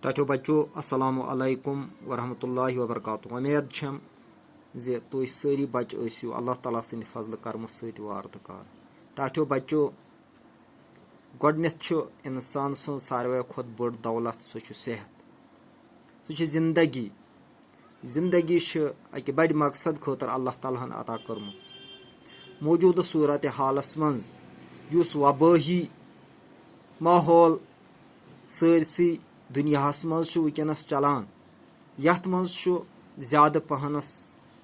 टाठो बच्चो अस्सलामु अलैकुम वरहमतुल्लाहि वबरकातुहू। उम्मीद छम जे तुम सारी बच्चे ऐसो अल्लाह ताला सद फजल करम सत वारदकार। टाठो बच्चो गोडनेथ इंसान सुन सारे खुद बड़ दौलत सह सेहत, सह जिंदगी। जिंदगी अकि बड़ मकसद खतर अल्लाह ताला अता कर्म। मौजूदा सूरत हालस मज युस वबाही माहौल सरसी दुनियाहस मज वनकस चलान, यथ मज ज्यादा पहनस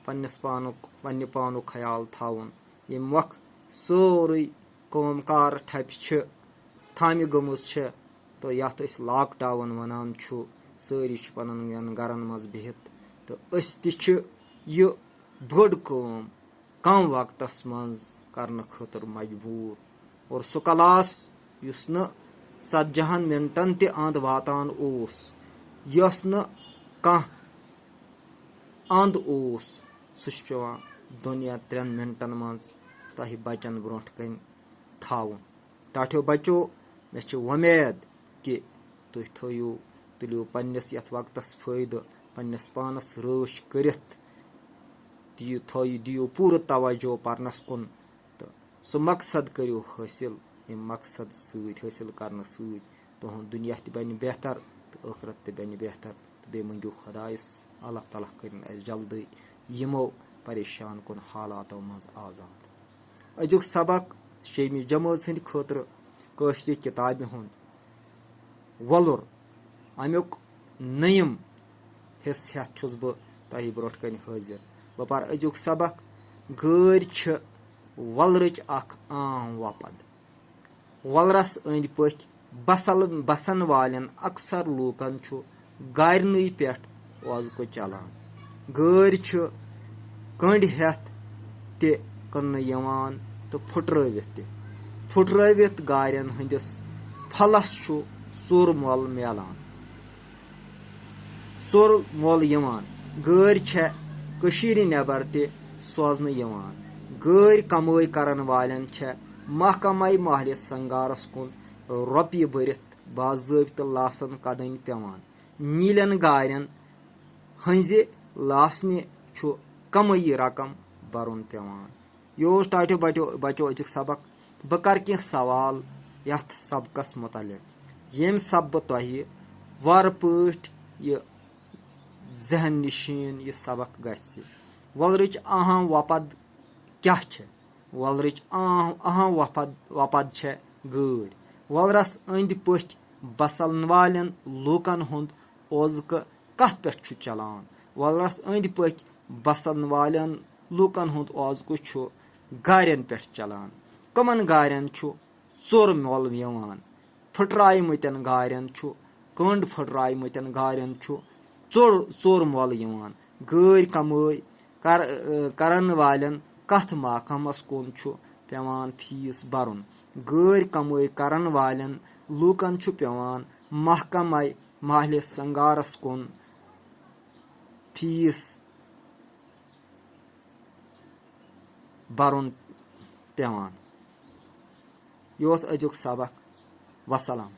पन्ने पानुक ख्याल थावन। ये वक्त सोरे कम कार ठप थाम गमज तो यथ लॉकडाउन वनान सारी पन गरन मज बिहित तो यह बड़ कम वक्तस मज करने खतर मजबूर। और सह क्लास युस न 40 मिनटन ते अंद वातान ओस, यस न कह अंद ओस, सह पेवान 2 या 3 मिनटन मज तह बचन ब्रोट कन थावन। टाठो बच्चो मे उम्मीद कि तुलियो पन्नस यथ वक्तस फायदे, पन्नस पानस रच करित दियो पूरा तवज्जो परनस कुन तो सह मकसद करो हासिल। यम मकसद हासिल करने तुहद दुनिया बन बेहतर तो आखरत बन बेहतर। तो बे मंगो खुदायस अल्लाह ताला करिन जल्दी यमो परेशान कुन हालातों मज आजाद। अजुक सबक 6वीं जमात सद खतर कशर किताब हुंद वलुर, अमुक नयम हिस्स हेथ छुस बह तह ब्रोट कन हाजिर। बह पर अजुक सबक गार वलरच अख आम वपद। वलरस अंद पथ बसन वालन अक्सर लूकन गारन पे ओजक चलान। गार कंड हेथ ते क्लन तो फुटरवित गारन हंदिस फलस चोर मोल मिलान, चोर मोल यवान। गार कशीर नेबर ते सोजन यवान। गार कमाई करन वालन महकमा माहल संगारस कुन रुपये भरित बाज़ाब्त लासन कड़न पेवान। नीलन गारन हंज लासने कमई रकम भरुन पेवान। यो टाठो बच्चो अजुक सबक। बह कर कह सवाल यथ सबकस मुतलिक यम सब बह तह वर पठ यह जहन नशीन यह सबक गि। वलरच अहम वपद क्या? वलरच अहम वपद गार। वलरस अंद पथ बसन वालन लूकन हुंद ओजक कथ पे चलान। वलरस अंद पथ बसन वालन लूकन हुंद ओजक गारन पे चलान। कमन गारन चोर मोल यवान, फुटरायमतन गारन कंड फुटरायमतन गारन चोर मोल यवान। गार कमाई करन वालन कथ महकमस कुन पेवान फीस भरुन। गार कमाई करन वालन लूकन पेवान महकमा माहल संगारस कुन फीस भरुन पेवान। यह अजुक सबक। वसलाम।